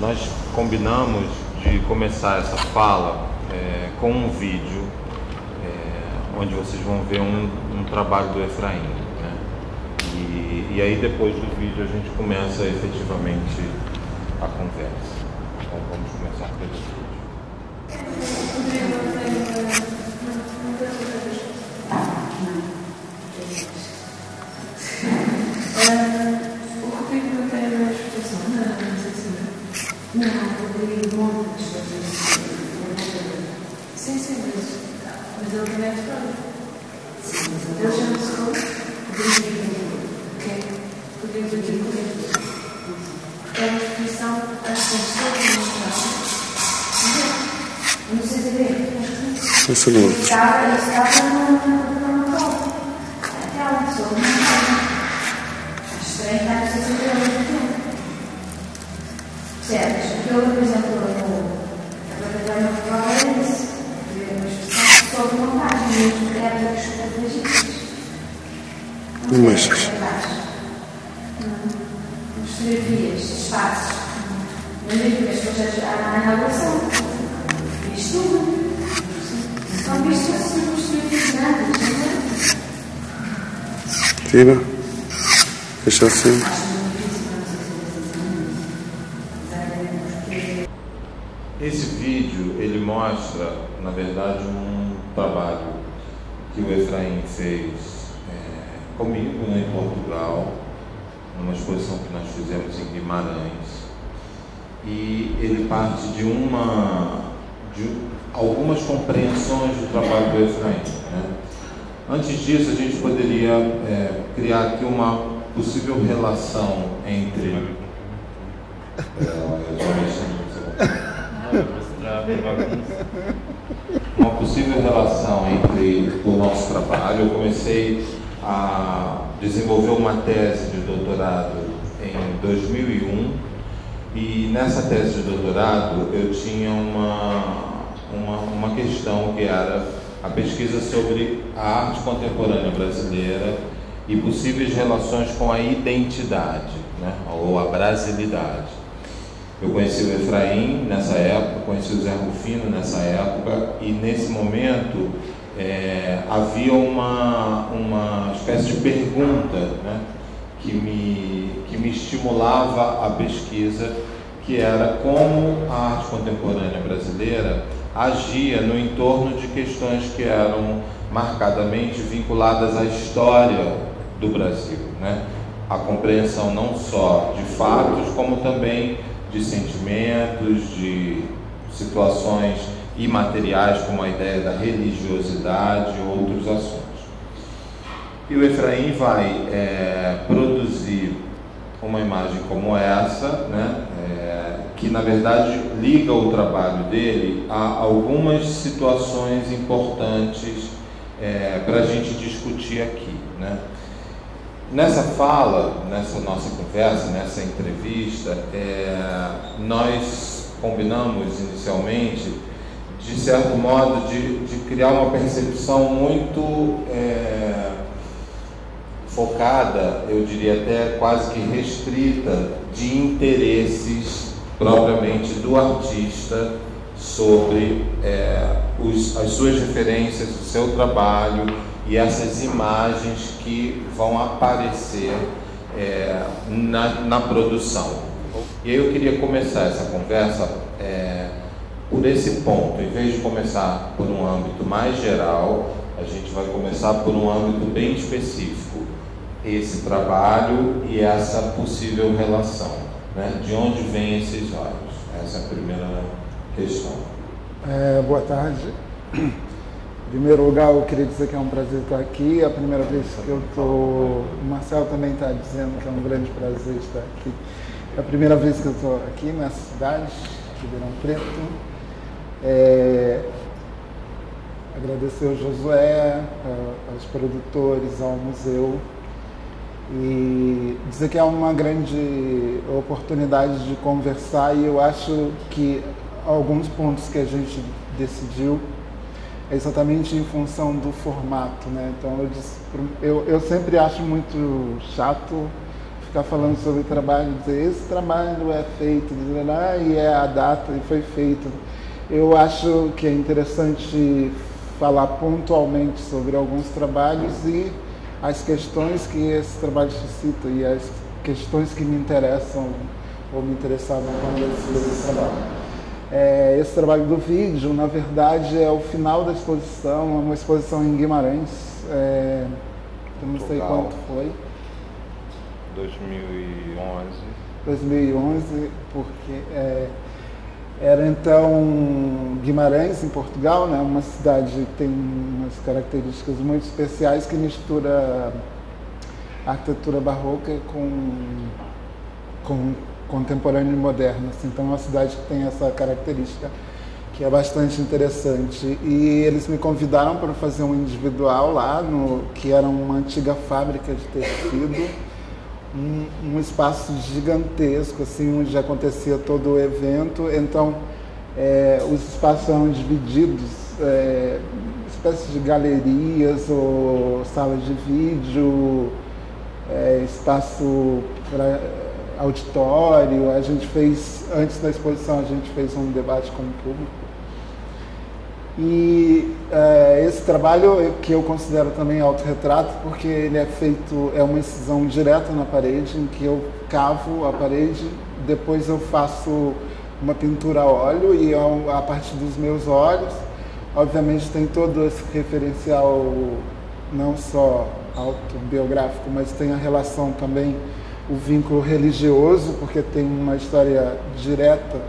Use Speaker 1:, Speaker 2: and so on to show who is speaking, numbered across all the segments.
Speaker 1: Nós combinamos de começar essa fala com um vídeo onde vocês vão ver um trabalho do Efraim, né? E aí depois do vídeo a gente começa efetivamente a conversa. Então vamos começar pelo vídeo.
Speaker 2: O Rodrigo não tem a mesma expressão, não sei se não. Não, o Rodrigo monta as coisas. Sim, mas ele também é fotógrafo. Ele chama-se Rodrigo, Rodrigo Rodrigo. É uma expressão, acho que é não sei se é
Speaker 3: Esse não.
Speaker 2: Estava numa prova. Aquela pessoa não estava. Estranho estar a ser sempre ao mesmo tempo. Percebes? Porque eu, por exemplo, agora uma prova era isso. Uma expressão sobre montagem, mesmo que era da desculpa das gírias.
Speaker 3: Mas
Speaker 2: fotografias, espaços. Mas mesmo as coisas à inauguração. Isto tudo. São vistos assim os fotografias grandes, não é?
Speaker 3: tira. Deixa assim.
Speaker 1: Esse vídeo, ele mostra, na verdade, um trabalho que o Efraim fez comigo, né, em Portugal, numa exposição que nós fizemos em Guimarães. E ele parte de algumas compreensões do trabalho do Efraim, né? Antes disso, a gente poderia criar aqui uma possível relação entre uma possível relação entre o nosso trabalho. Eu comecei a desenvolver uma tese de doutorado em 2001 e nessa tese de doutorado eu tinha uma questão que era a pesquisa sobre a arte contemporânea brasileira e possíveis relações com a identidade, né, ou a brasilidade. Eu conheci o Efraim nessa época, conheci o Zé Rufino nessa época, e nesse momento havia uma espécie de pergunta, né, que me estimulava a pesquisa, que era como a arte contemporânea brasileira agia no entorno de questões que eram marcadamente vinculadas à história do Brasil, né? A compreensão não só de fatos, como também de sentimentos, de situações imateriais, como a ideia da religiosidade e outros assuntos. E o Efraim vai produzir uma imagem como essa, né, que na verdade liga o trabalho dele a algumas situações importantes para a gente discutir aqui, né? Nessa fala, nessa nossa conversa, nessa entrevista, nós combinamos inicialmente, de certo modo, de criar uma percepção muito focada, eu diria até quase que restrita, de interesses propriamente do artista sobre as suas referências, o seu trabalho e essas imagens que vão aparecer na produção. E aí eu queria começar essa conversa por esse ponto. Em vez de começar por um âmbito mais geral, a gente vai começar por um âmbito bem específico. Esse trabalho e essa possível relação, né? De onde vêm esses olhos? Essa é a primeira questão.
Speaker 4: Boa tarde. Em primeiro lugar, eu queria dizer que é um prazer estar aqui. É a primeira vez que eu estou... O Marcelo também está dizendo que é um grande prazer estar aqui. É a primeira vez que eu estou aqui nessa cidade, Ribeirão Preto. Agradecer ao Josué, aos produtores, ao museu. E dizer que é uma grande oportunidade de conversar, e eu acho que alguns pontos que a gente decidiu é exatamente em função do formato, né? Então eu sempre acho muito chato ficar falando sobre o trabalho, dizer esse trabalho é feito, e é a data e foi feito. Eu acho que é interessante falar pontualmente sobre alguns trabalhos e as questões que esses trabalhos suscitam e as questões que me interessam ou me interessavam quando eu fiz esse trabalho. Esse trabalho do vídeo, na verdade, é o final da exposição, uma exposição em Guimarães, eu não sei quanto foi. 2011, porque era então Guimarães, em Portugal, né, uma cidade que tem umas características muito especiais que mistura a arquitetura barroca com contemporâneo e moderno. Assim. Então é uma cidade que tem essa característica que é bastante interessante. E eles me convidaram para fazer um individual lá, que era uma antiga fábrica de tecido, um espaço gigantesco, assim, onde acontecia todo o evento. Então, os espaços eram divididos, espécies de galerias ou salas de vídeo, espaço para auditório. A gente fez, antes da exposição, a gente fez um debate com o público. E esse trabalho, que eu considero também autorretrato, porque ele é feito, é uma incisão direta na parede, em que eu cavo a parede, depois eu faço uma pintura a óleo e a partir dos meus olhos, obviamente tem todo esse referencial não só autobiográfico, mas tem a relação também, o vínculo religioso, porque tem uma história direta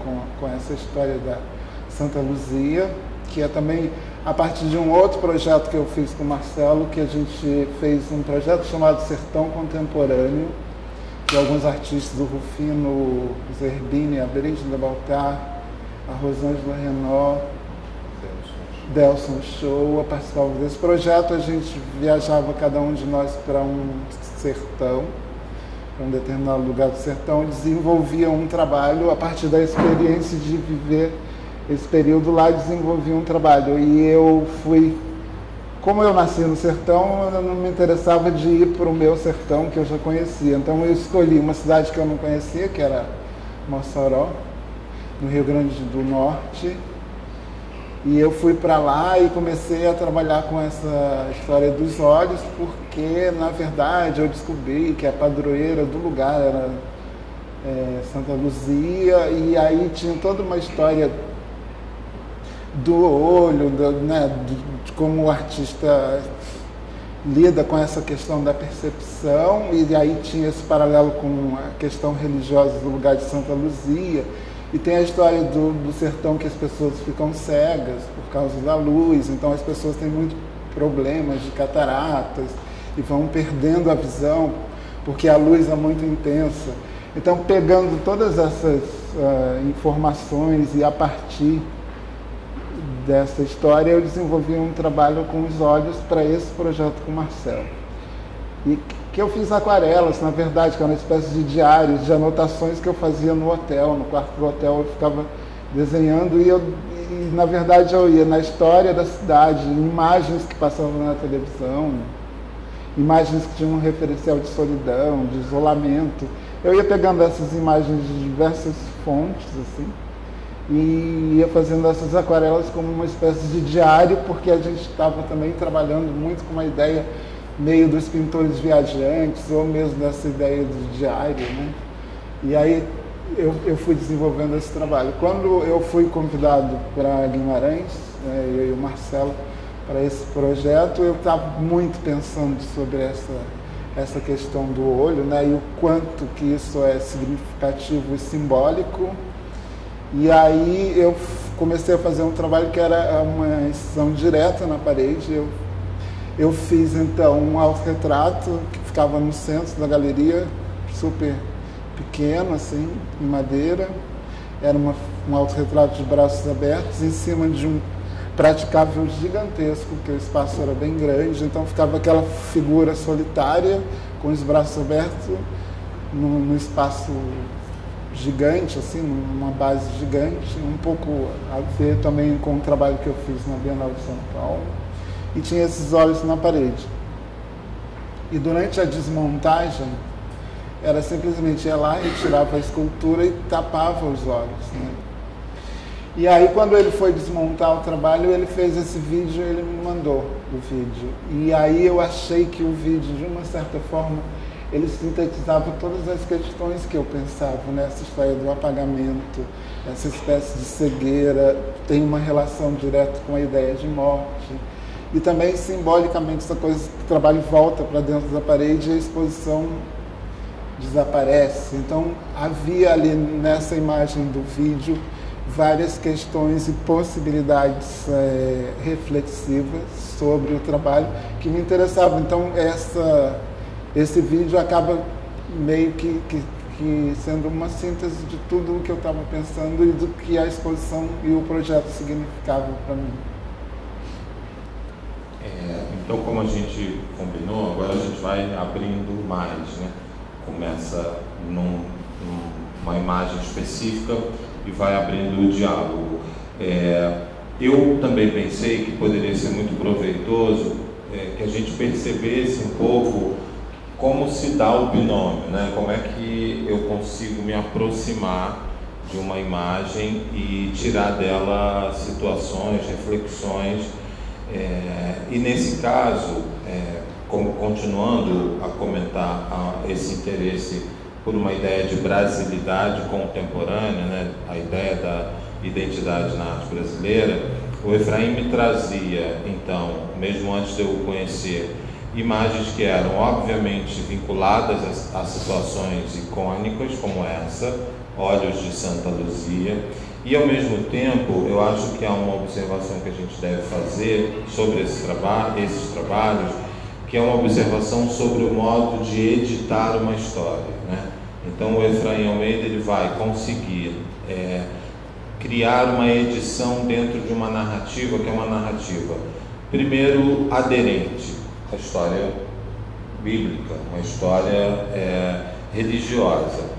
Speaker 4: com essa história da Santa Luzia, que é também a partir de um outro projeto que eu fiz com o Marcelo, que a gente fez um projeto chamado Sertão Contemporâneo, de alguns artistas, do Rufino Zerbini, a Brígida Baltar, a Rosângela Renault, Delson Show, participavam desse projeto. A gente viajava, cada um de nós, para um sertão, para um determinado lugar do sertão, e desenvolvia um trabalho a partir da experiência de viver esse período lá, desenvolvi um trabalho. E eu fui, como eu nasci no sertão, eu não me interessava de ir para o meu sertão, que eu já conhecia. Então eu escolhi uma cidade que eu não conhecia, que era Mossoró, no Rio Grande do Norte. E eu fui para lá e comecei a trabalhar com essa história dos olhos, porque, na verdade, eu descobri que a padroeira do lugar era Santa Luzia, e aí tinha toda uma história do olho, de como o artista lida com essa questão da percepção, e aí tinha esse paralelo com a questão religiosa do lugar de Santa Luzia, e tem a história do sertão, que as pessoas ficam cegas por causa da luz, então as pessoas têm muito problemas de cataratas e vão perdendo a visão porque a luz é muito intensa. Então, pegando todas essas informações e a partir dessa história, eu desenvolvi um trabalho com os olhos para esse projeto com o Marcelo. E que eu fiz aquarelas, na verdade, que era uma espécie de diários, de anotações que eu fazia no hotel, no quarto do hotel eu ficava desenhando, e na verdade eu ia na história da cidade, imagens que passavam na televisão, imagens que tinham um referencial de solidão, de isolamento. Eu ia pegando essas imagens de diversas fontes, assim, e ia fazendo essas aquarelas como uma espécie de diário, porque a gente estava também trabalhando muito com uma ideia meio dos pintores viajantes, ou mesmo dessa ideia do diário, né? E aí eu fui desenvolvendo esse trabalho. Quando eu fui convidado para Guimarães, eu e o Marcelo, para esse projeto, eu estava muito pensando sobre essa questão do olho, né? E o quanto que isso é significativo e simbólico. E aí eu comecei a fazer um trabalho que era uma incisão direta na parede. Eu fiz então um autorretrato que ficava no centro da galeria, super pequeno, assim, em madeira. Era um autorretrato de braços abertos, em cima de um praticável gigantesco, porque o espaço era bem grande, então ficava aquela figura solitária, com os braços abertos, no espaço gigante, assim, numa base gigante, um pouco a ver também com o trabalho que eu fiz na Bienal de São Paulo. E tinha esses olhos na parede. E durante a desmontagem, era simplesmente ir lá, retirava a escultura e tapava os olhos, né? E aí, quando ele foi desmontar o trabalho, ele fez esse vídeo, ele me mandou o vídeo. E aí eu achei que o vídeo, de uma certa forma, ele sintetizava todas as questões que eu pensava, né? Essa história do apagamento, essa espécie de cegueira, tem uma relação direta com a ideia de morte. E também, simbolicamente, essa coisa que o trabalho volta para dentro da parede e a exposição desaparece. Então, havia ali nessa imagem do vídeo várias questões e possibilidades reflexivas sobre o trabalho que me interessavam. Então, esse vídeo acaba meio que sendo uma síntese de tudo o que eu estava pensando e do que a exposição e o projeto significavam para mim.
Speaker 1: Então, como a gente combinou, agora a gente vai abrindo mais, né? Começa numa imagem específica e vai abrindo o diálogo. Eu também pensei que poderia ser muito proveitoso que a gente percebesse um pouco como se dá o binômio, né? Como é que eu consigo me aproximar de uma imagem e tirar dela situações, reflexões. E nesse caso, continuando a comentar esse interesse por uma ideia de brasilidade contemporânea, né? A ideia da identidade na arte brasileira, o Efraim me trazia, então, mesmo antes de eu o conhecer, imagens que eram obviamente vinculadas a situações icônicas como essa, Olhos de Santa Luzia, e ao mesmo tempo eu acho que há uma observação que a gente deve fazer sobre esses trabalhos, que é uma observação sobre o modo de editar uma história, né? Então o Efraim Almeida ele vai conseguir criar uma edição dentro de uma narrativa que é uma narrativa, primeiro, aderente à história bíblica, uma história religiosa.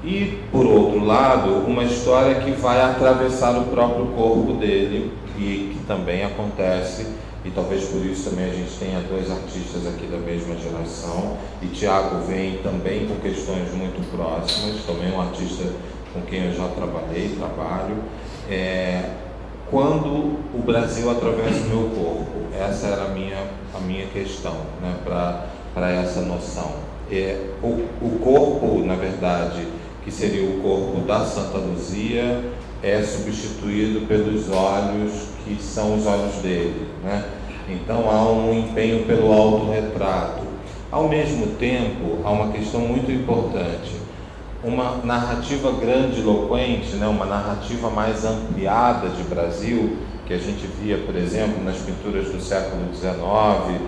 Speaker 1: E, por outro lado, uma história que vai atravessar o próprio corpo dele e que também acontece, e talvez por isso também a gente tenha dois artistas aqui da mesma geração, e Tiago vem também com questões muito próximas, também um artista com quem eu já trabalho, quando o Brasil atravessa o meu corpo. Essa era a minha questão, né, para essa noção. O corpo, na verdade, que seria o corpo da Santa Luzia, é substituído pelos olhos que são os olhos dele, né? Então há um empenho pelo autorretrato. Ao mesmo tempo, há uma questão muito importante, uma narrativa grandiloquente, né? Uma narrativa mais ampliada de Brasil, que a gente via, por exemplo, nas pinturas do século XIX,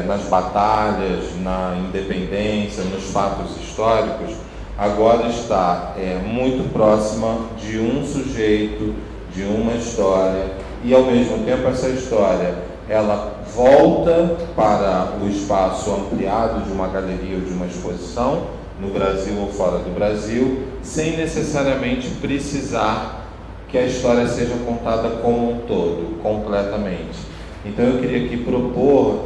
Speaker 1: nas batalhas, na independência, nos fatos históricos, agora está muito próxima de um sujeito, de uma história, e ao mesmo tempo essa história ela volta para o espaço ampliado de uma galeria ou de uma exposição, no Brasil ou fora do Brasil, sem necessariamente precisar que a história seja contada como um todo, completamente. Então eu queria aqui propor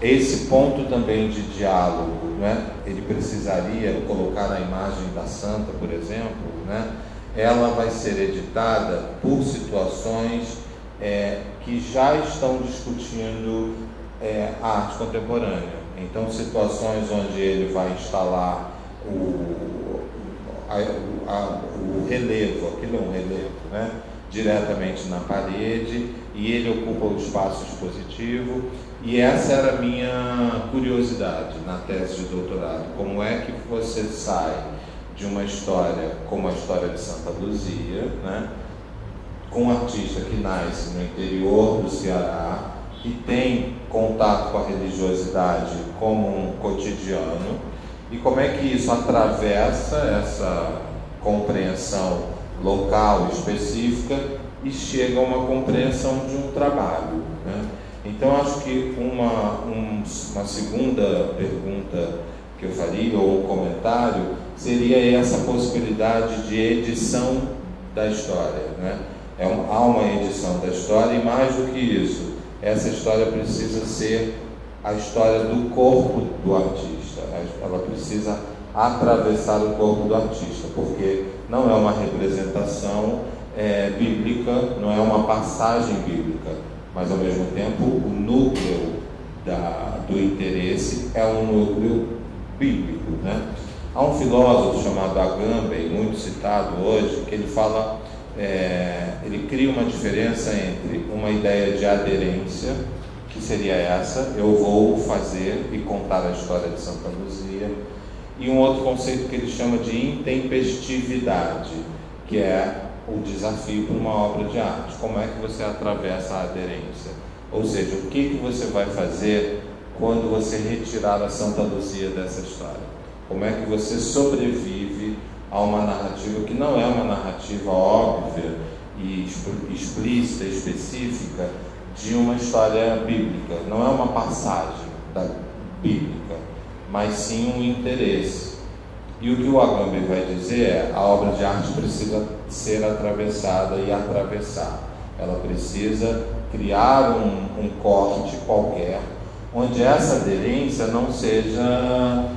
Speaker 1: esse ponto também de diálogo, né? Ele precisaria colocar a imagem da Santa, por exemplo, né? Ela vai ser editada por situações que já estão discutindo a arte contemporânea. Então, situações onde ele vai instalar o relevo, aquilo é um relevo, né? Diretamente na parede, e ele ocupa o espaço expositivo. E essa era a minha curiosidade na tese de doutorado. Como é que você sai de uma história como a história de Santa Luzia, né, com um artista que nasce no interior do Ceará, que tem contato com a religiosidade como um cotidiano, e como é que isso atravessa essa compreensão local específica e chega a uma compreensão de um trabalho, né? Então, acho que uma segunda pergunta que eu faria, ou um comentário, seria essa possibilidade de edição da história, né? Há uma edição da história, e mais do que isso, essa história precisa ser a história do corpo do artista. artista, ela precisa atravessar o corpo do artista, porque não é uma representação bíblica, não é uma passagem bíblica, mas ao mesmo tempo o núcleo do interesse é um núcleo bíblico, né? Há um filósofo chamado Agamben, muito citado hoje, que ele fala, ele cria uma diferença entre uma ideia de aderência, que seria essa, eu vou fazer e contar a história de Santa Luzia, e um outro conceito que ele chama de intempestividade, que é o desafio para uma obra de arte. Como é que você atravessa a aderência? Ou seja, o que você vai fazer quando você retirar a Santa Luzia dessa história? Como é que você sobrevive a uma narrativa que não é uma narrativa óbvia e explícita, específica de uma história bíblica? Não é uma passagem bíblica, mas sim um interesse. E o que o Agamben vai dizer é: a obra de arte precisa ser atravessada e atravessar. Ela precisa criar um corte qualquer, onde essa aderência não seja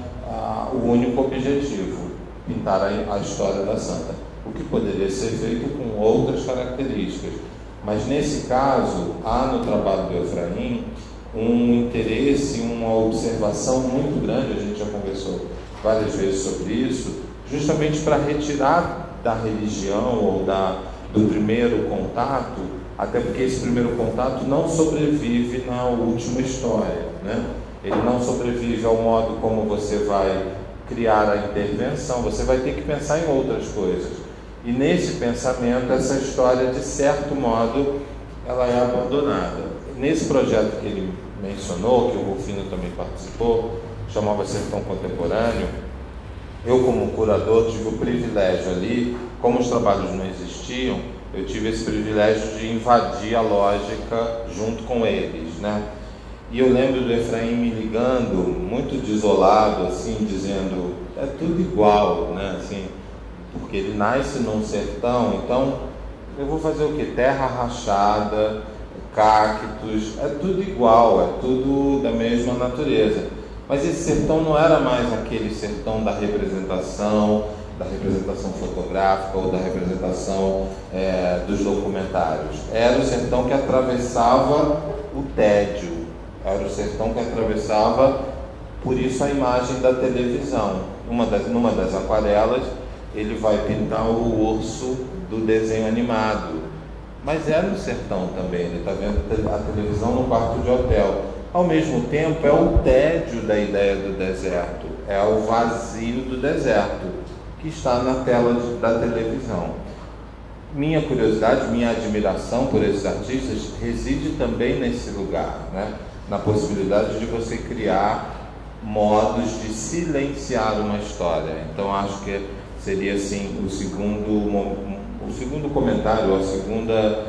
Speaker 1: o único objetivo, pintar a história da santa, o que poderia ser feito com outras características. Mas nesse caso, há no trabalho do Efraim um interesse, uma observação muito grande, a gente já conversou várias vezes sobre isso, justamente para retirar da religião ou do primeiro contato, até porque esse primeiro contato não sobrevive na última história, né? Ele não sobrevive ao modo como você vai criar a intervenção, você vai ter que pensar em outras coisas. E nesse pensamento, essa história, de certo modo, ela é abandonada. Nesse projeto que ele mencionou, que o Rufino também participou, chamava Sertão Contemporâneo, eu, como curador, tive o privilégio ali, como os trabalhos não existiam, eu tive esse privilégio de invadir a lógica junto com eles, né? E eu lembro do Efraim me ligando, muito desolado, assim, dizendo, é tudo igual, né? Assim, porque ele nasce num sertão, então eu vou fazer o quê? Terra rachada, cactos, é tudo igual, é tudo da mesma natureza. Mas esse sertão não era mais aquele sertão da representação fotográfica ou da representação dos documentários. Era o sertão que atravessava o tédio, era o sertão que atravessava, por isso, a imagem da televisão. Numa das aquarelas, ele vai pintar o urso do desenho animado, mas era o sertão também, ele está vendo a televisão no quarto de hotel. Ao mesmo tempo, é o tédio da ideia do deserto, é o vazio do deserto que está na tela da televisão. Minha curiosidade, minha admiração por esses artistas reside também nesse lugar, né? Na possibilidade de você criar modos de silenciar uma história. Então, acho que seria assim o segundo comentário, a segunda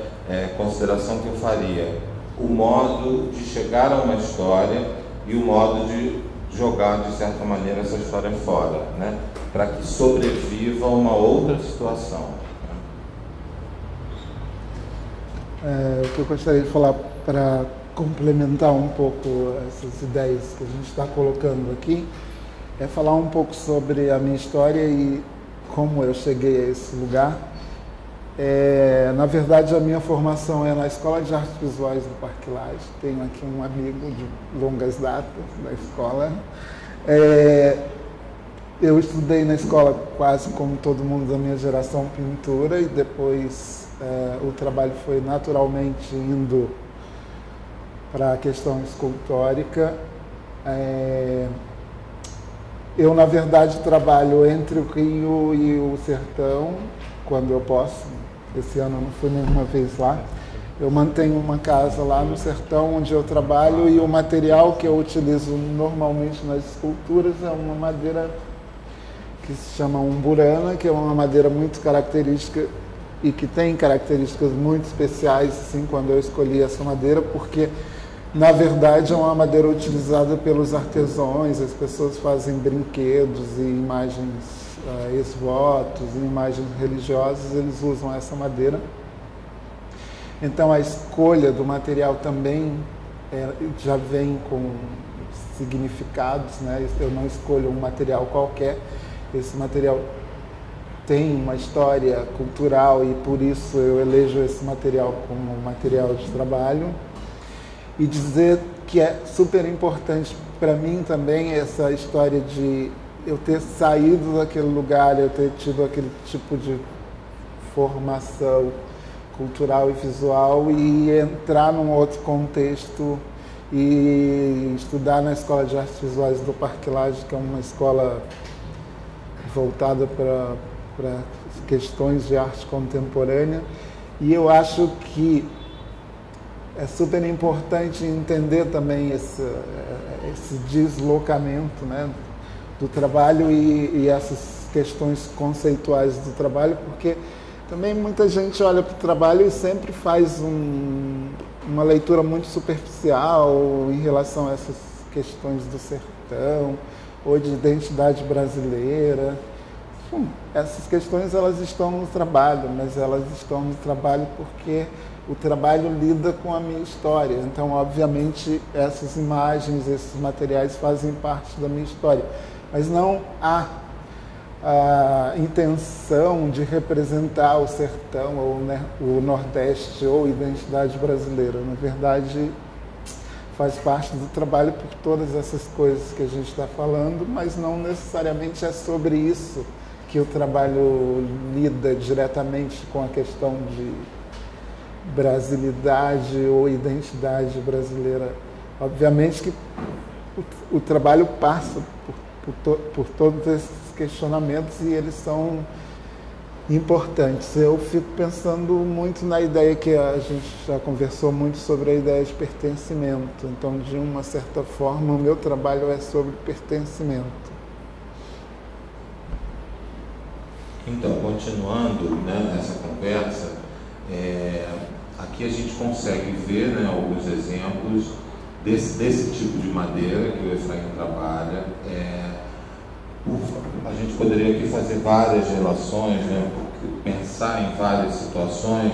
Speaker 1: consideração que eu faria: o modo de chegar a uma história e o modo de jogar, de certa maneira, essa história fora, né? Para que sobreviva uma outra situação.
Speaker 4: O que eu gostaria de falar para complementar um pouco essas ideias que a gente está colocando aqui é falar um pouco sobre a minha história e como eu cheguei a esse lugar. Na verdade, a minha formação é na Escola de Artes Visuais do Parque Lage. Tenho aqui um amigo de longas datas da escola. Eu estudei na escola, quase como todo mundo da minha geração, pintura, e depois o trabalho foi naturalmente indo para a questão escultórica. Eu, na verdade, trabalho entre o Rio e o sertão, quando eu posso. Esse ano eu não fui nenhuma vez lá. Eu mantenho uma casa lá no sertão onde eu trabalho, e o material que eu utilizo normalmente nas esculturas é uma madeira que se chama umburana, que é uma madeira muito característica e que tem características muito especiais, assim, quando eu escolhi essa madeira, porque na verdade é uma madeira utilizada pelos artesãos. As pessoas fazem brinquedos e imagens, ex-votos e imagens religiosas, eles usam essa madeira. Então a escolha do material também já vem com significados, né? Eu não escolho um material qualquer, esse material tem uma história cultural e por isso eu elejo esse material como material de trabalho. E dizer que é super importante para mim também essa história de eu ter saído daquele lugar, eu ter tido aquele tipo de formação cultural e visual e entrar num outro contexto e estudar na Escola de Artes Visuais do Parque Lage, que é uma escola voltada para questões de arte contemporânea. E eu acho que é super importante entender também esse deslocamento, né, do trabalho e essas questões conceituais do trabalho, porque também muita gente olha para o trabalho e sempre faz uma leitura muito superficial em relação a essas questões do sertão ou de identidade brasileira. Essas questões elas estão no trabalho, mas elas estão no trabalho porque o trabalho lida com a minha história. Então, obviamente, essas imagens, esses materiais fazem parte da minha história. Mas não há a intenção de representar o sertão, ou o Nordeste, ou a identidade brasileira. Na verdade, faz parte do trabalho por todas essas coisas que a gente está falando, mas não necessariamente é sobre isso que o trabalho lida diretamente com a questão de brasilidade ou identidade brasileira. Obviamente que o trabalho passa por todos esses questionamentos e eles são importantes. Eu fico pensando muito na ideia que a gente já conversou muito sobre a ideia de pertencimento. Então, de uma certa forma, o meu trabalho é sobre pertencimento.
Speaker 1: Então, continuando, né, nessa conversa, aqui a gente consegue ver, né, alguns exemplos desse tipo de madeira que o Efraim trabalha. A gente poderia aqui fazer várias relações, né, pensar em várias situações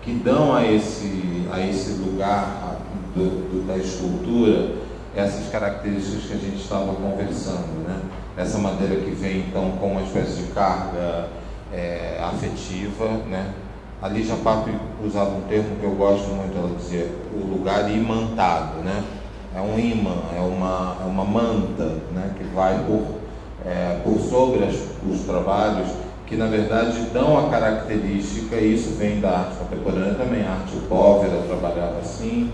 Speaker 1: que dão a esse lugar da escultura essas características que a gente estava conversando, né? Essa madeira que vem então com uma espécie de carga afetiva, né? A Lígia Pape usava um termo que eu gosto muito, ela dizia o lugar imantado, né? É um imã, é uma manta, né? Que vai por sobre os trabalhos, que na verdade dão a característica, e isso vem da arte contemporânea também. A arte Povera trabalhava assim,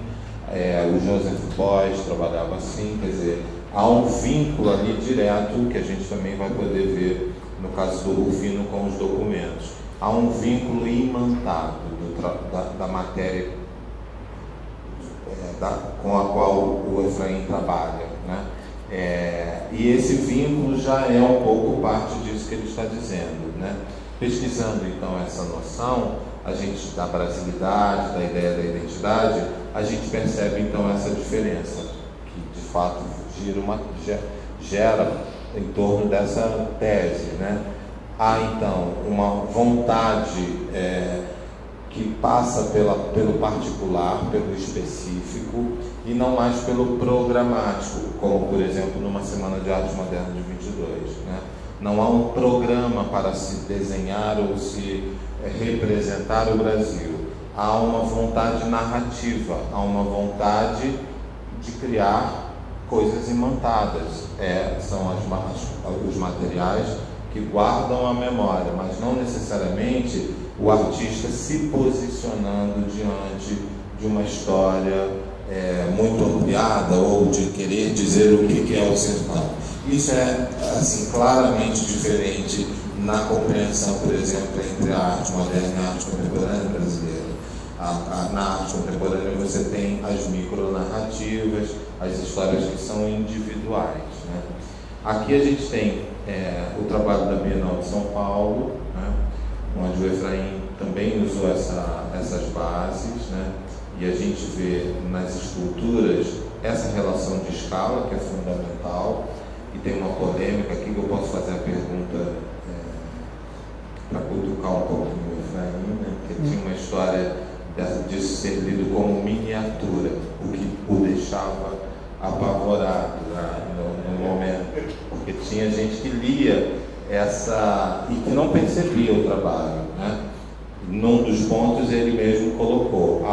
Speaker 1: o Joseph Beuys trabalhava assim, quer dizer, há um vínculo ali direto que a gente também vai poder ver no caso do Rufino com os documentos. Há um vínculo imantado da matéria com a qual o Efraim trabalha, né? E esse vínculo já é um pouco parte disso que ele está dizendo, né? Pesquisando então essa noção, a gente da brasilidade, da ideia da identidade, a gente percebe então essa diferença que de fato gera em torno dessa tese, né? Há então uma vontade que passa pelo particular, pelo específico e não mais pelo programático, como por exemplo numa Semana de Arte Moderna de 22, né? Não há um programa para se desenhar ou se representar o Brasil. Há uma vontade narrativa, há uma vontade de criar coisas imantadas. São os materiais que guardam a memória, mas não necessariamente o artista se posicionando diante de uma história muito ampliada ou de querer dizer o que é o sertão. Isso é assim, claramente diferente na compreensão, por exemplo, entre a arte moderna e a arte contemporânea brasileira. Na arte contemporânea você tem as micronarrativas, as histórias que são individuais, né? Aqui a gente tem o trabalho da Bienal de São Paulo, né, onde o Efraim também usou essas bases, né, e a gente vê nas esculturas essa relação de escala que é fundamental. E tem uma polêmica aqui que eu posso fazer a pergunta para cutucar um pouquinho o Efraim, né, que tinha uma história disso ser lido como miniatura, o que o deixava apavorado no momento, porque tinha gente que lia e que não percebia o trabalho, né? Num dos pontos ele mesmo colocou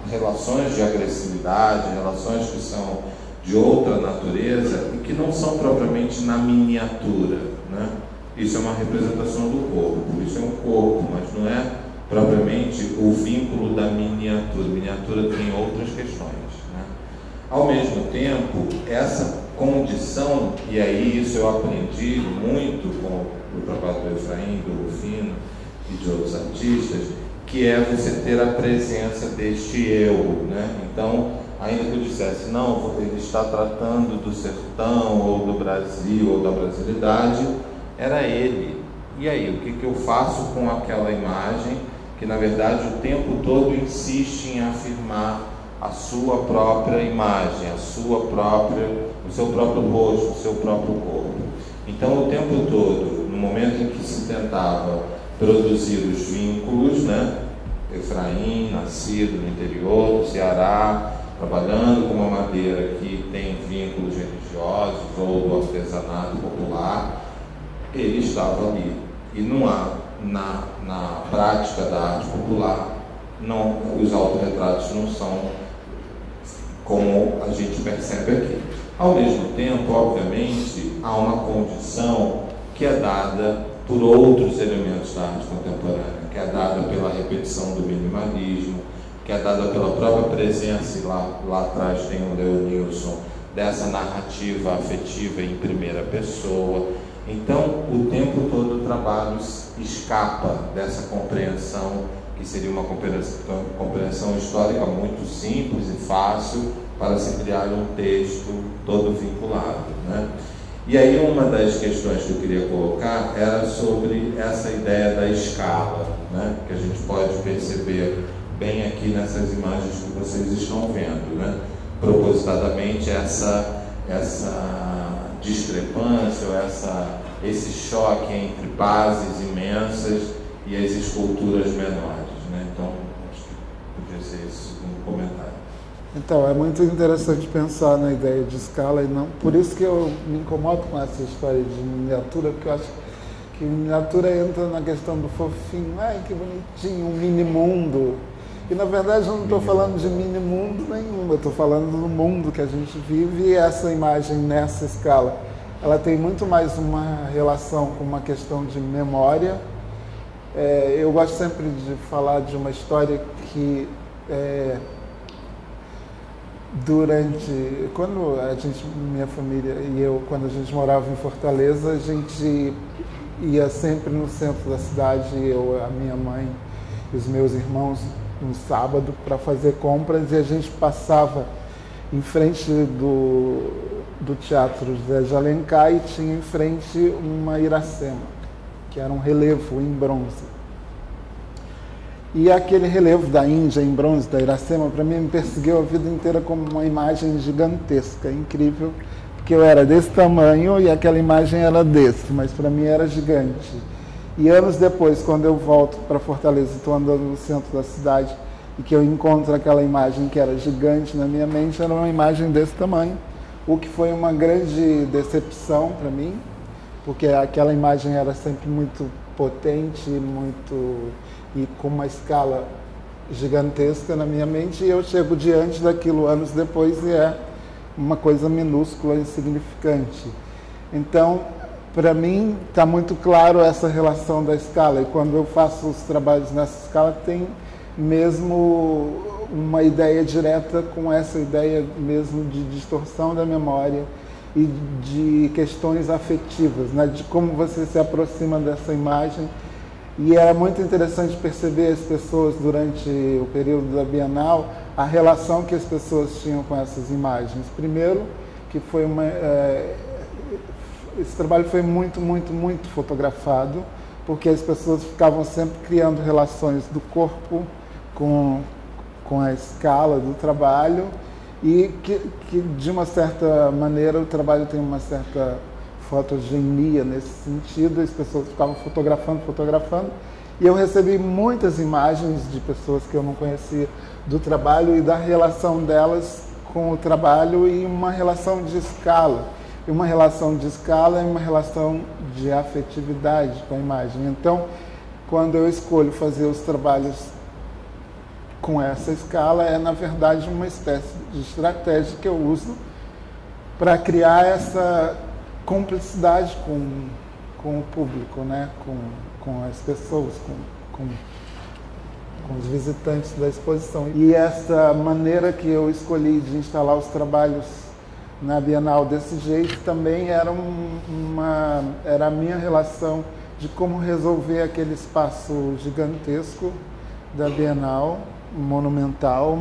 Speaker 1: relações de agressividade, relações que são de outra natureza e que não são propriamente na miniatura, né? Isso é uma representação do corpo, isso é um corpo, mas não é propriamente o vínculo da miniatura. Miniatura tem outras questões, né? Ao mesmo tempo, essa condição, e aí isso eu aprendi muito com o trabalho do Efraim, do Rufino e de outros artistas, que é você ter a presença deste eu, né? Então, ainda que eu dissesse, não, ele está tratando do sertão, ou do Brasil, ou da brasilidade, era ele. E aí, o que eu faço com aquela imagem, que na verdade o tempo todo insiste em afirmar a sua própria imagem, o seu próprio rosto, o seu próprio corpo. Então, o tempo todo, no momento em que se tentava produzir os vínculos, né? Efraim, nascido no interior do Ceará, trabalhando com uma madeira que tem vínculos religiosos ou do artesanato popular, ele estava ali. E não há, na prática da arte popular, os autorretratos não são como a gente percebe aqui. Ao mesmo tempo, obviamente, há uma condição que é dada por outros elementos da arte contemporânea, que é dada pela repetição do minimalismo, que é dada pela própria presença, e lá atrás tem o Leonilson, dessa narrativa afetiva em primeira pessoa. Então, o tempo todo o trabalho escapa dessa compreensão, que seria uma compreensão histórica muito simples e fácil para se criar um texto todo vinculado, né? E aí uma das questões que eu queria colocar era sobre essa ideia da escala, né? Que a gente pode perceber bem aqui nessas imagens que vocês estão vendo, né? Propositadamente essa discrepância, ou esse choque entre bases imensas e as esculturas menores, né? Então, acho que podia ser esse um comentário.
Speaker 4: Então, é muito interessante pensar na ideia de escala e não... Por isso que eu me incomodo com essa história de miniatura, porque eu acho que miniatura entra na questão do fofinho. Ai, que bonitinho, um mini mundo. E, na verdade, eu não estou falando de mini mundo nenhum, eu estou falando do mundo que a gente vive, e essa imagem nessa escala, ela tem muito mais uma relação com uma questão de memória. Eu gosto sempre de falar de uma história que... quando minha família e eu, quando a gente morava em Fortaleza, a gente ia sempre no centro da cidade, eu, a minha mãe e os meus irmãos, no sábado, para fazer compras, e a gente passava em frente do Teatro José de Alencar e tinha em frente uma Iracema, que era um relevo em bronze. E aquele relevo da Índia em bronze, da Iracema, para mim me perseguiu a vida inteira como uma imagem gigantesca, incrível, porque eu era desse tamanho e aquela imagem era desse, mas para mim era gigante. E anos depois, quando eu volto para Fortaleza, estou andando no centro da cidade, e que eu encontro aquela imagem que era gigante na minha mente, era uma imagem desse tamanho, o que foi uma grande decepção para mim, porque aquela imagem era sempre muito potente, e com uma escala gigantesca na minha mente, e eu chego diante daquilo anos depois e é uma coisa minúscula, insignificante. Então, para mim, está muito claro essa relação da escala, e quando eu faço os trabalhos nessa escala, tem mesmo uma ideia direta com essa ideia mesmo de distorção da memória e de questões afetivas, né? De como você se aproxima dessa imagem. E era muito interessante perceber as pessoas durante o período da Bienal, a relação que as pessoas tinham com essas imagens. Primeiro, que foi esse trabalho foi muito, muito, muito fotografado, porque as pessoas ficavam sempre criando relações do corpo com a escala do trabalho, e que de uma certa maneira o trabalho tem uma certa fotogenia nesse sentido. As pessoas ficavam fotografando, e eu recebi muitas imagens de pessoas que eu não conhecia do trabalho e da relação delas com o trabalho e uma relação de escala. E uma relação de escala é uma relação de afetividade com a imagem. Então, quando eu escolho fazer os trabalhos com essa escala, é, na verdade, uma espécie de estratégia que eu uso para criar essa cumplicidade com o público, né? com as pessoas, com os visitantes da exposição. E essa maneira que eu escolhi de instalar os trabalhos na Bienal desse jeito também era a minha relação de como resolver aquele espaço gigantesco da Bienal, monumental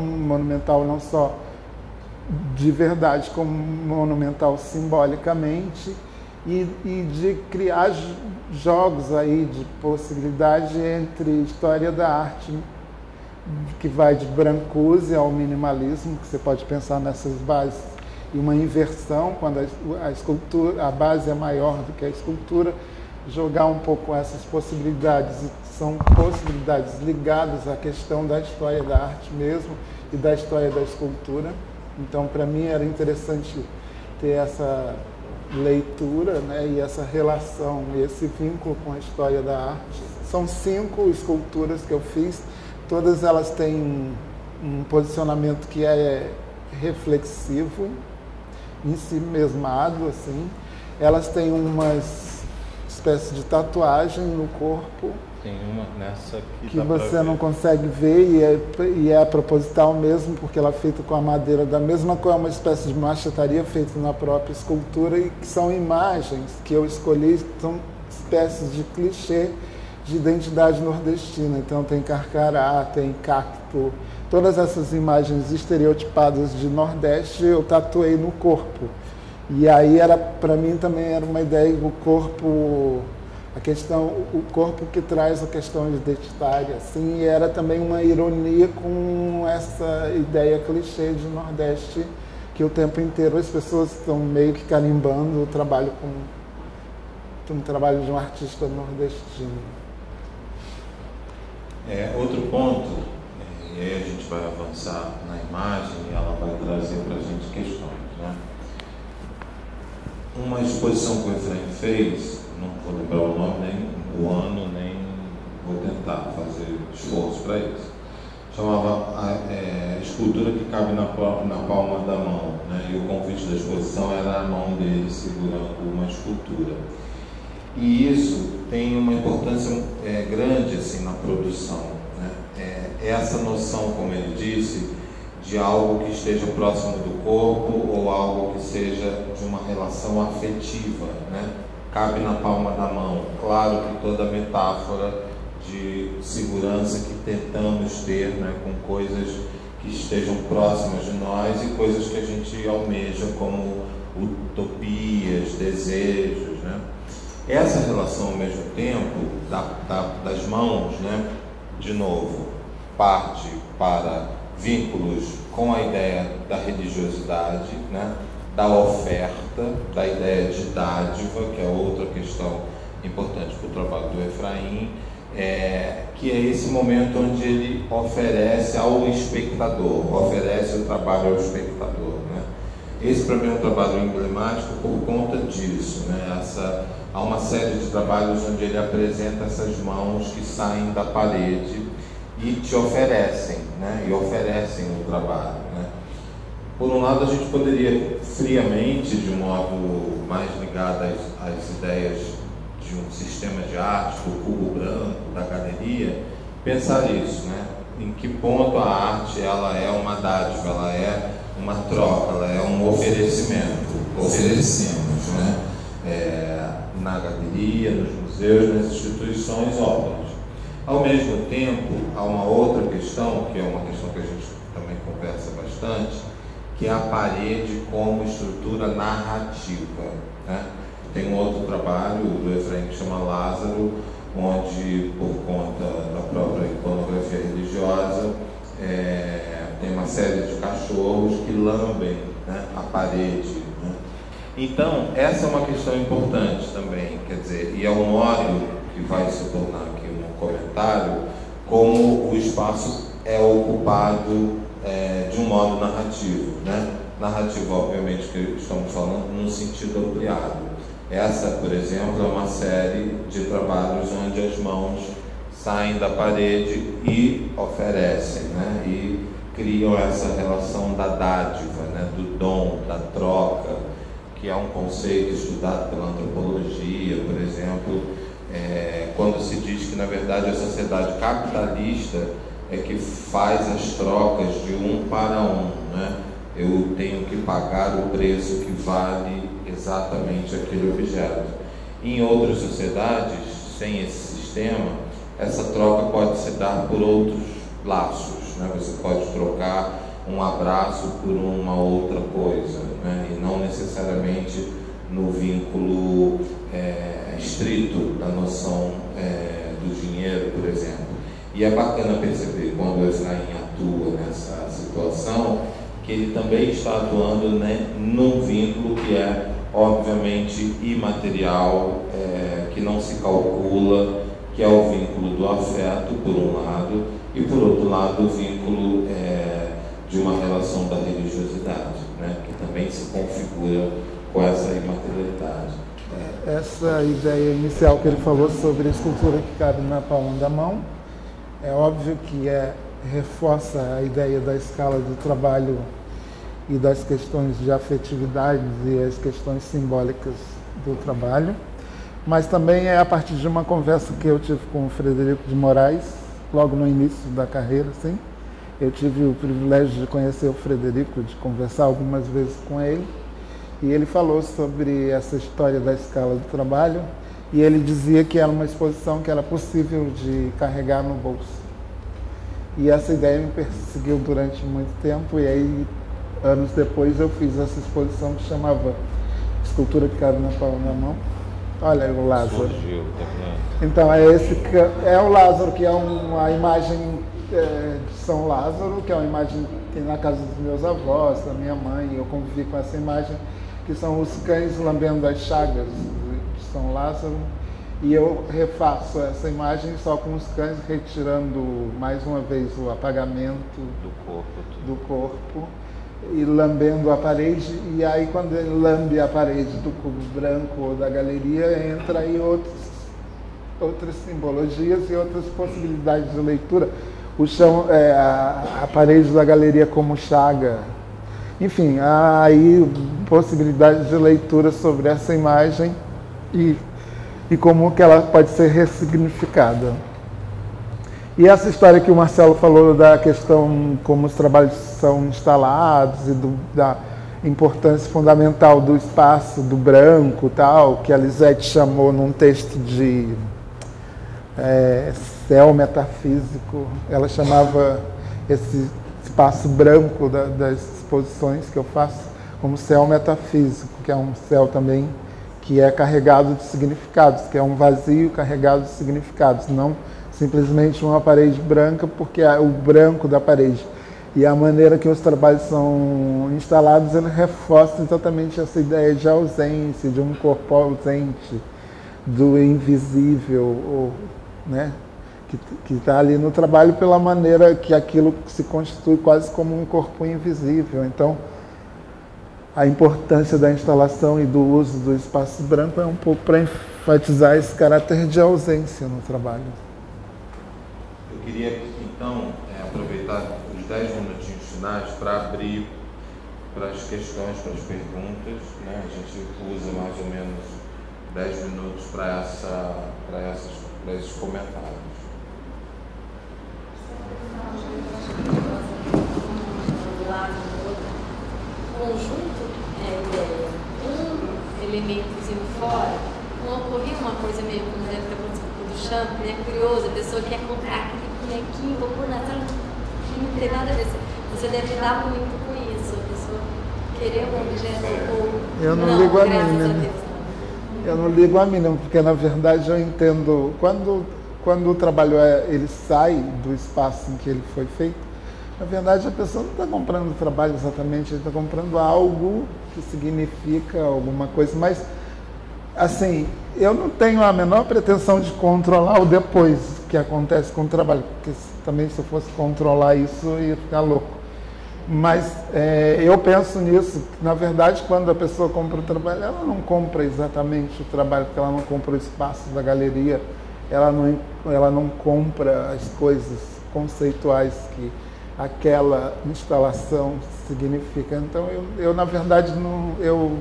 Speaker 4: não só de verdade, como monumental simbolicamente, e de criar jogos aí de possibilidade entre história da arte, que vai de Brancusi ao minimalismo, que você pode pensar nessas bases, e uma inversão, quando a escultura, a base é maior do que a escultura, jogar um pouco essas possibilidades, são possibilidades ligadas à questão da história da arte mesmo e da história da escultura. Então, para mim, era interessante ter essa leitura, né, e essa relação, esse vínculo com a história da arte. São 5 esculturas que eu fiz, todas elas têm um posicionamento que é reflexivo, em si mesmado, assim. Elas têm umas espécie de tatuagem no corpo.
Speaker 1: Tem uma nessa
Speaker 4: que você não consegue ver e é proposital mesmo, porque ela é feita com a madeira da mesma cor, é uma espécie de machetaria feita na própria escultura, e que são imagens que eu escolhi, são espécies de clichê de identidade nordestina. Então tem carcará, tem cacto, todas essas imagens estereotipadas de Nordeste eu tatuei no corpo. E aí para mim também era uma ideia, o corpo que traz a questão identitária, assim, e era também uma ironia com essa ideia clichê de Nordeste, que o tempo inteiro as pessoas estão meio que carimbando o trabalho um trabalho de um artista nordestino.
Speaker 1: Outro ponto, e aí a gente vai avançar na imagem e ela vai trazer para a gente questões, né? Uma exposição que o Efraim fez, não vou lembrar o nome, nem o ano, nem vou tentar fazer esforço para isso. Chamava Escultura que Cabe na Palma da Mão, né? E o convite da exposição era a mão dele segurando uma escultura. E isso tem uma importância grande assim, na produção, né? Essa noção, como ele disse, de algo que esteja próximo do corpo ou algo que seja de uma relação afetiva, né? Cabe na palma da mão. Claro que toda metáfora de segurança que tentamos ter, né, com coisas que estejam próximas de nós e coisas que a gente almeja como utopias, desejos, né? Essa relação, ao mesmo tempo, das mãos, né, de novo, parte para vínculos com a ideia da religiosidade, né, da oferta, da ideia de dádiva, que é outra questão importante para o trabalho do Efraim, que é esse momento onde ele oferece ao espectador, oferece o trabalho ao espectador, né? Esse para mim é um trabalho emblemático por conta disso, né? Há uma série de trabalhos onde ele apresenta essas mãos que saem da parede e te oferecem, né? E oferecem o trabalho, né? Por um lado, a gente poderia friamente, de um modo mais ligado às ideias de um sistema de arte, do cubo branco, da galeria, pensar isso, né? Em que ponto a arte ela é uma dádiva, ela é uma troca, ela é um oferecimento. Oferecemos, né? Na galeria, nos museus, nas instituições, obras. Ao mesmo tempo, há uma outra questão, que é uma questão que a gente também conversa bastante, que é a parede como estrutura narrativa, né? Tem um outro trabalho do Efraim que chama Lázaro, onde, por conta da própria iconografia religiosa, tem uma série de cachorros que lambem, né, a parede, né? Então, essa é uma questão importante também, quer dizer, e é um óleo que vai se tornar aqui um comentário, como o espaço é ocupado de um modo narrativo, né? narrativa, obviamente, que estamos falando num sentido ampliado. Essa, por exemplo, é uma série de trabalhos onde as mãos saem da parede e oferecem, né? E criam essa relação da dádiva, né? Do dom, da troca, que é um conceito estudado pela antropologia, por exemplo, quando se diz que, na verdade, a sociedade capitalista é que faz as trocas de um para um, né? Eu tenho que pagar o preço que vale exatamente aquele objeto. Em outras sociedades, sem esse sistema, essa troca pode se dar por outros laços, né? Você pode trocar um abraço por uma outra coisa, né? E não necessariamente no vínculo estrito da noção do dinheiro, por exemplo. E é bacana perceber, quando o Efraim atua nessa situação, que ele também está atuando, né, num vínculo que é obviamente imaterial, que não se calcula, que é o vínculo do afeto, por um lado, e por outro lado o vínculo de uma relação da religiosidade, né, que também se configura com essa imaterialidade.
Speaker 4: Essa ideia inicial que ele falou sobre a escultura que cabe na palma da mão, é óbvio que reforça a ideia da escala do trabalho e das questões de afetividade e as questões simbólicas do trabalho, mas também é a partir de uma conversa que eu tive com o Frederico de Moraes, logo no início da carreira, assim. Eu tive o privilégio de conhecer o Frederico, de conversar algumas vezes com ele, e ele falou sobre essa história da escala do trabalho, e ele dizia que era uma exposição que era possível de carregar no bolso. E essa ideia me perseguiu durante muito tempo, e aí, anos depois, eu fiz essa exposição que chamava Escultura que Cabe na Palma da Mão. Olha o Lázaro.
Speaker 1: Surgiu,
Speaker 4: então, é o Lázaro, que é uma imagem de São Lázaro, que é uma imagem que tem na casa dos meus avós, da minha mãe, eu convivi com essa imagem, que são os cães lambendo as chagas de São Lázaro, e eu refaço essa imagem só com os cães retirando mais uma vez o apagamento do corpo e lambendo a parede, e aí quando ele lambe a parede do cubo branco ou da galeria, entra aí outras simbologias e outras possibilidades de leitura. O chão, a parede da galeria como chaga, enfim, há aí possibilidades de leitura sobre essa imagem e como que ela pode ser ressignificada. E essa história que o Marcelo falou da questão como os trabalhos são instalados e da importância fundamental do espaço, do branco, tal, que a Lisette chamou num texto de céu metafísico, ela chamava esse espaço branco das exposições que eu faço como céu metafísico, que é um céu também que é carregado de significados, que é um vazio carregado de significados, não simplesmente uma parede branca, porque o branco da parede e a maneira que os trabalhos são instalados, ele reforça exatamente essa ideia de ausência, de um corpo ausente, do invisível, né, que está ali no trabalho pela maneira que aquilo se constitui quase como um corpo invisível. Então, a importância da instalação e do uso do espaço branco é um pouco para enfatizar esse caráter de ausência no trabalho.
Speaker 1: Eu queria, então, aproveitar os 10 minutinhos finais para abrir para as questões, para as perguntas, né? A gente usa mais ou menos 10 minutos para esses comentários.
Speaker 5: Conjunto ideia, um elementozinho fora, não ocorria uma coisa meio como deve ter acontecido do Champ, né? Curioso, a pessoa quer comprar aquele bonequinho, vou pôr na tela, não tem nada a ver. Você deve lidar muito com isso, a pessoa querer um objeto ou
Speaker 4: eu não ligo a mínima. Eu não ligo a mínima, porque na verdade eu entendo, quando o trabalho ele sai do espaço em que ele foi feito, na verdade, a pessoa não está comprando o trabalho exatamente, ele está comprando algo que significa alguma coisa. Mas, assim, eu não tenho a menor pretensão de controlar o depois que acontece com o trabalho, porque também se eu fosse controlar isso, eu ia ficar louco. Mas eu penso nisso, que, na verdade, quando a pessoa compra o trabalho, ela não compra exatamente o trabalho, porque ela não compra o espaço da galeria, ela não compra as coisas conceituais que aquela instalação significa. Então, eu na verdade, eu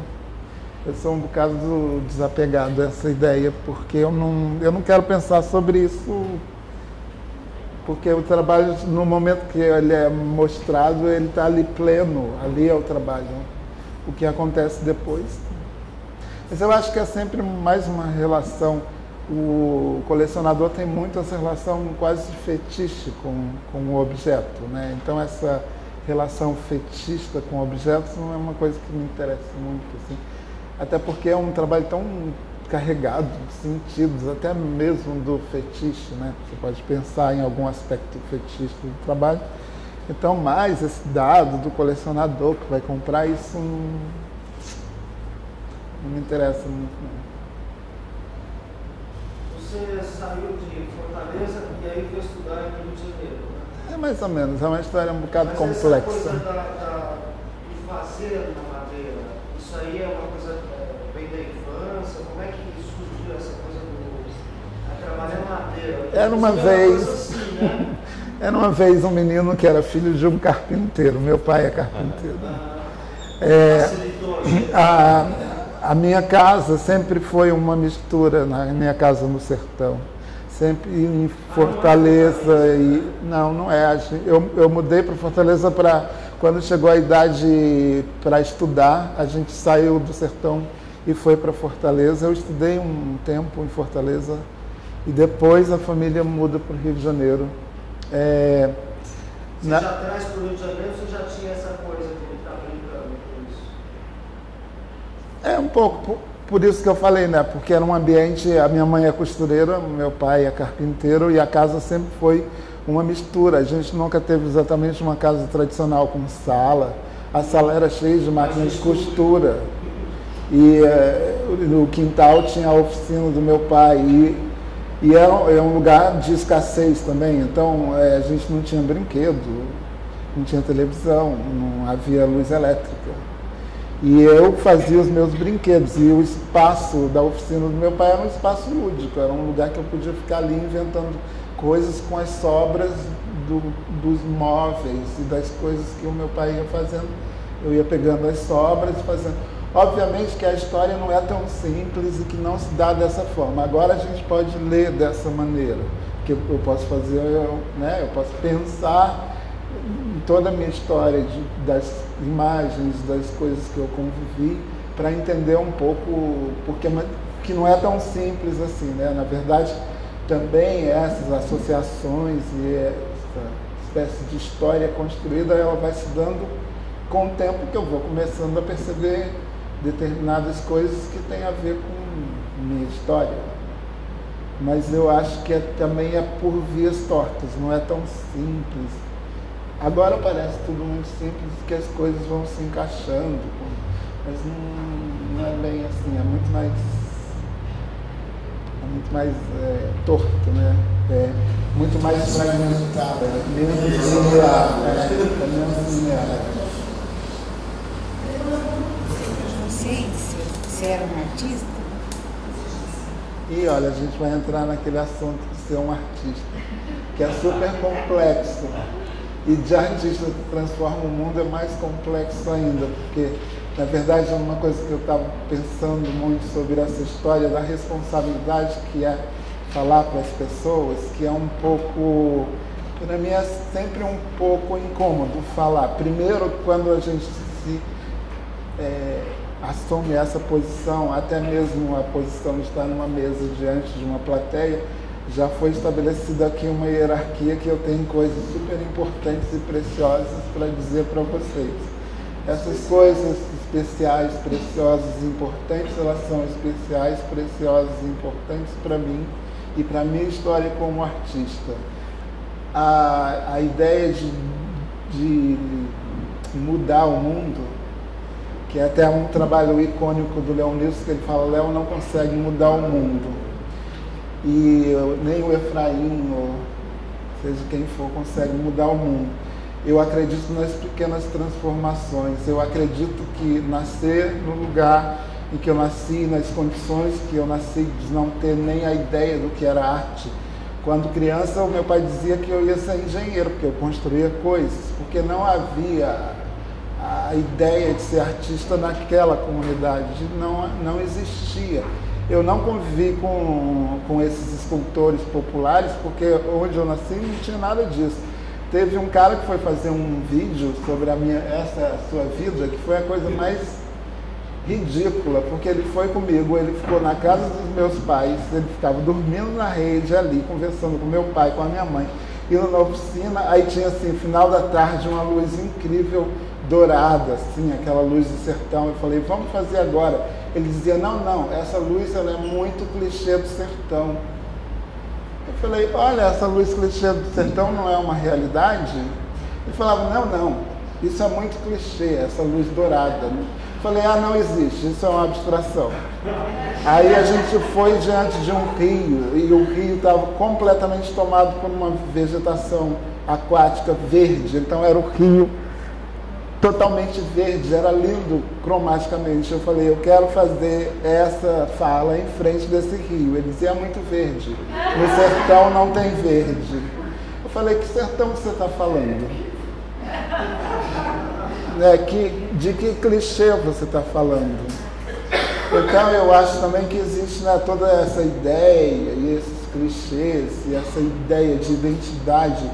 Speaker 4: sou um bocado desapegado dessa ideia, porque eu não quero pensar sobre isso, porque o trabalho, no momento que ele é mostrado, ele está ali pleno, ali é o trabalho. O que acontece depois. Mas eu acho que é sempre mais uma relação. O colecionador tem muito essa relação quase fetiche com o objeto, né? Então essa relação fetichista com objetos não é uma coisa que me interessa muito, assim. Até porque é um trabalho tão carregado de sentidos, até mesmo do fetiche, né? Você pode pensar em algum aspecto fetiche do trabalho. Então, mais esse dado do colecionador que vai comprar, isso não me interessa muito, não.
Speaker 6: Você saiu de Fortaleza e aí foi estudar em Rio de Janeiro, né?
Speaker 4: É mais ou menos, é uma história um bocado complexa.
Speaker 6: Essa coisa de fazer na madeira, isso aí é uma coisa bem da infância? Como é que surgiu essa coisa do trabalhar madeira?
Speaker 4: Era uma vez, assim, né? Era uma vez um menino que era filho de um carpinteiro, meu pai é carpinteiro. A minha casa sempre foi uma mistura, na minha casa no sertão. Sempre em Fortaleza e... Não é. Eu mudei para Fortaleza quando chegou a idade para estudar, a gente saiu do sertão e foi para Fortaleza. Eu estudei um tempo em Fortaleza e depois a família muda para o Rio de Janeiro.
Speaker 6: Você já traz para o Rio de Janeiro, você já tinha essa coisa de estar brincando com isso?
Speaker 4: É um pouco por isso que eu falei, né? Porque era um ambiente, a minha mãe é costureira, meu pai é carpinteiro e a casa sempre foi uma mistura. A gente nunca teve exatamente uma casa tradicional com sala. A sala era cheia de máquinas de costura. E no quintal tinha a oficina do meu pai. E é um lugar de escassez também. Então a gente não tinha brinquedo, não tinha televisão, não havia luz elétrica. E eu fazia os meus brinquedos, e o espaço da oficina do meu pai era um espaço lúdico, era um lugar que eu podia ficar ali inventando coisas com as sobras dos móveis e das coisas que o meu pai ia fazendo. Eu ia pegando as sobras e fazendo. Obviamente que a história não é tão simples e que não se dá dessa forma. Agora a gente pode ler dessa maneira, que eu posso fazer, eu posso pensar toda a minha história das imagens, das coisas que eu convivi, para entender um pouco, porque que não é tão simples assim, né? Na verdade, também essas associações e essa espécie de história construída, ela vai se dando com o tempo que eu vou começando a perceber determinadas coisas que têm a ver com minha história. Mas eu acho que também é por vias tortas, não é tão simples. Agora parece tudo muito simples, que as coisas vão se encaixando, mas não é bem assim, é muito mais torto, né? É muito mais fragmentado, menos linear.
Speaker 7: Não sei se você era um artista.
Speaker 4: E olha, a gente vai entrar naquele assunto de ser um artista, que é super complexo. E de artista que transforma o mundo é mais complexo ainda, porque, na verdade, é uma coisa que eu estava pensando muito sobre essa história da responsabilidade que é falar para as pessoas, que é um pouco, para mim é sempre um pouco incômodo falar. Primeiro, quando a gente assume essa posição, até mesmo a posição de estar numa mesa diante de uma plateia, já foi estabelecida aqui uma hierarquia que eu tenho coisas super importantes e preciosas para dizer para vocês. Essas coisas especiais, preciosas e importantes, elas são especiais, preciosas e importantes para mim e para a minha história como artista. A ideia de mudar o mundo, que é até um trabalho icônico do Leonício, que ele fala, Léo não consegue mudar o mundo. E nem o Efraim, ou seja quem for, consegue mudar o mundo. Eu acredito nas pequenas transformações. Eu acredito que nascer no lugar em que eu nasci, nas condições que eu nasci, de não ter nem a ideia do que era arte. Quando criança, o meu pai dizia que eu ia ser engenheiro, porque eu construía coisas, porque não havia a ideia de ser artista naquela comunidade, não existia. Eu não convivi com esses escultores populares, porque onde eu nasci não tinha nada disso. Teve um cara que foi fazer um vídeo sobre essa sua vida, que foi a coisa mais ridícula, porque ele foi comigo, ele ficou na casa dos meus pais, ele ficava dormindo na rede ali, conversando com meu pai, com a minha mãe, indo na oficina, aí tinha assim, final da tarde, uma luz incrível, dourada, assim, aquela luz do sertão. Eu falei, vamos fazer agora. Ele dizia, não, essa luz ela é muito clichê do sertão. Eu falei, olha, essa luz clichê do sertão não é uma realidade? Ele falava, não, isso é muito clichê, essa luz dourada. Eu falei, não existe, isso é uma abstração. Aí a gente foi diante de um rio, e o rio estava completamente tomado por uma vegetação aquática verde, então era o rio totalmente verde, era lindo cromaticamente. Eu falei, eu quero fazer essa fala em frente desse rio. Ele dizia, é muito verde, no sertão não tem verde. Eu falei, que sertão você está falando? De que clichê você está falando? Então eu acho também que existe, né, toda essa ideia e esses clichês e essa ideia de identidade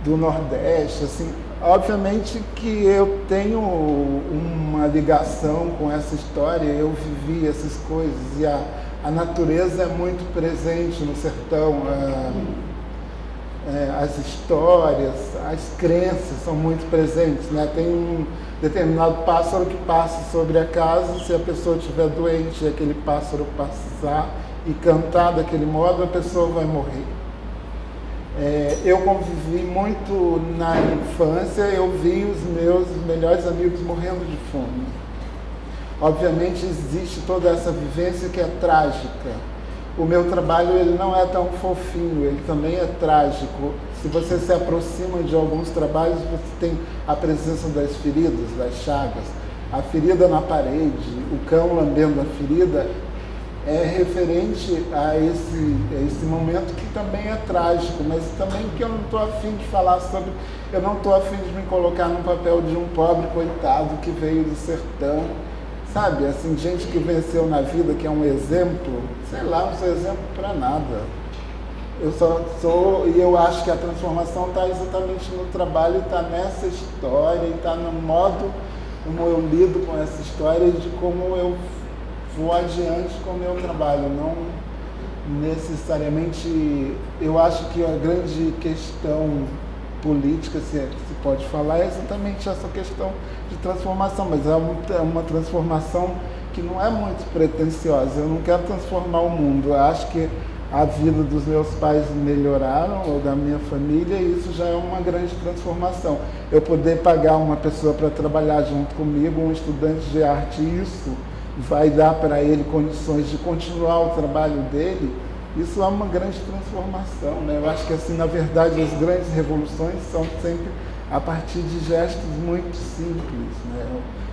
Speaker 4: do Nordeste, assim. Obviamente que eu tenho uma ligação com essa história, eu vivi essas coisas e a natureza é muito presente no sertão, as histórias, as crenças são muito presentes, né? Tem um determinado pássaro que passa sobre a casa, se a pessoa estiver doente e aquele pássaro passar e cantar daquele modo, a pessoa vai morrer. Eu convivi muito na infância, eu vi os meus melhores amigos morrendo de fome. Obviamente existe toda essa vivência que é trágica. O meu trabalho ele não é tão fofinho, ele também é trágico. Se você se aproxima de alguns trabalhos, você tem a presença das feridas, das chagas. A ferida na parede, o cão lambendo a ferida, é referente a esse momento que também é trágico, mas também que eu não estou afim de falar sobre, eu não estou afim de me colocar no papel de um pobre coitado que veio do sertão, sabe? Assim, gente que venceu na vida, que é um exemplo, sei lá, não sou exemplo para nada. Eu só sou, e eu acho que a transformação está exatamente no trabalho, está nessa história, está no modo como eu lido com essa história e de como eu vou adiante com o meu trabalho, não necessariamente. Eu acho que a grande questão política, se pode falar, é exatamente essa questão de transformação, mas é uma transformação que não é muito pretensiosa. Eu não quero transformar o mundo, eu acho que a vida dos meus pais melhoraram, ou da minha família, e isso já é uma grande transformação. Eu poder pagar uma pessoa para trabalhar junto comigo, um estudante de arte, isso vai dar para ele condições de continuar o trabalho dele, isso é uma grande transformação, né? Eu acho que, assim, na verdade, as grandes revoluções são sempre a partir de gestos muito simples, né?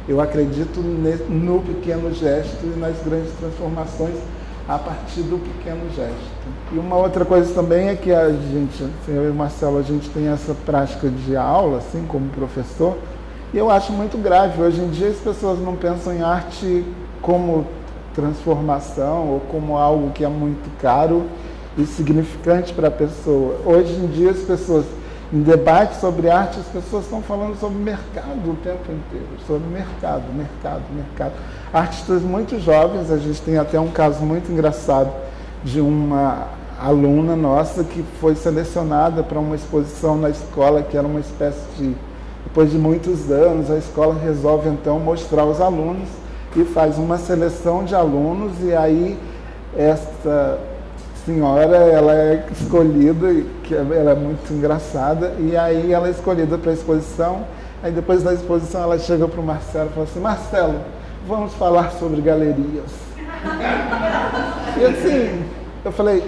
Speaker 4: Eu acredito no pequeno gesto e nas grandes transformações a partir do pequeno gesto. E uma outra coisa também é que a gente, assim, eu e o Marcelo, a gente tem essa prática de aula, assim, como professor, e eu acho muito grave. Hoje em dia as pessoas não pensam em arte como transformação ou como algo que é muito caro e significante para a pessoa. Hoje em dia as pessoas, em debate sobre arte, as pessoas estão falando sobre mercado o tempo inteiro, sobre mercado. Artistas muito jovens, a gente tem até um caso muito engraçado de uma aluna nossa que foi selecionada para uma exposição na escola, que era uma espécie de, depois de muitos anos, a escola resolve então mostrar os alunos e faz uma seleção de alunos, e aí essa senhora, ela é escolhida, que ela é muito engraçada, e aí ela é escolhida para a exposição. Aí depois da exposição ela chega para o Marcelo e fala assim: Marcelo, vamos falar sobre galerias. E assim, eu falei,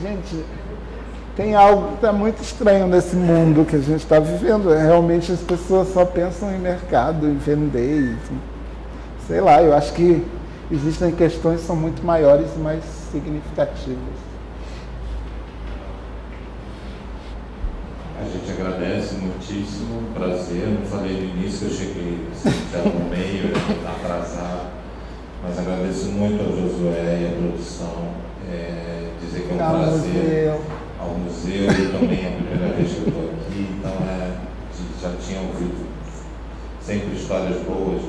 Speaker 4: gente, tem algo que está muito estranho nesse mundo que a gente está vivendo. Realmente as pessoas só pensam em mercado, em vender, sei lá, eu acho que existem questões que são muito maiores e mais significativas.
Speaker 1: A gente agradece muitíssimo, prazer. Não falei no início, eu cheguei no meio, atrasado, mas agradeço muito ao Josué e à produção. Dizer que é um prazer ao museu e também é a primeira vez que eu estou aqui, então a gente já tinha ouvido sempre histórias boas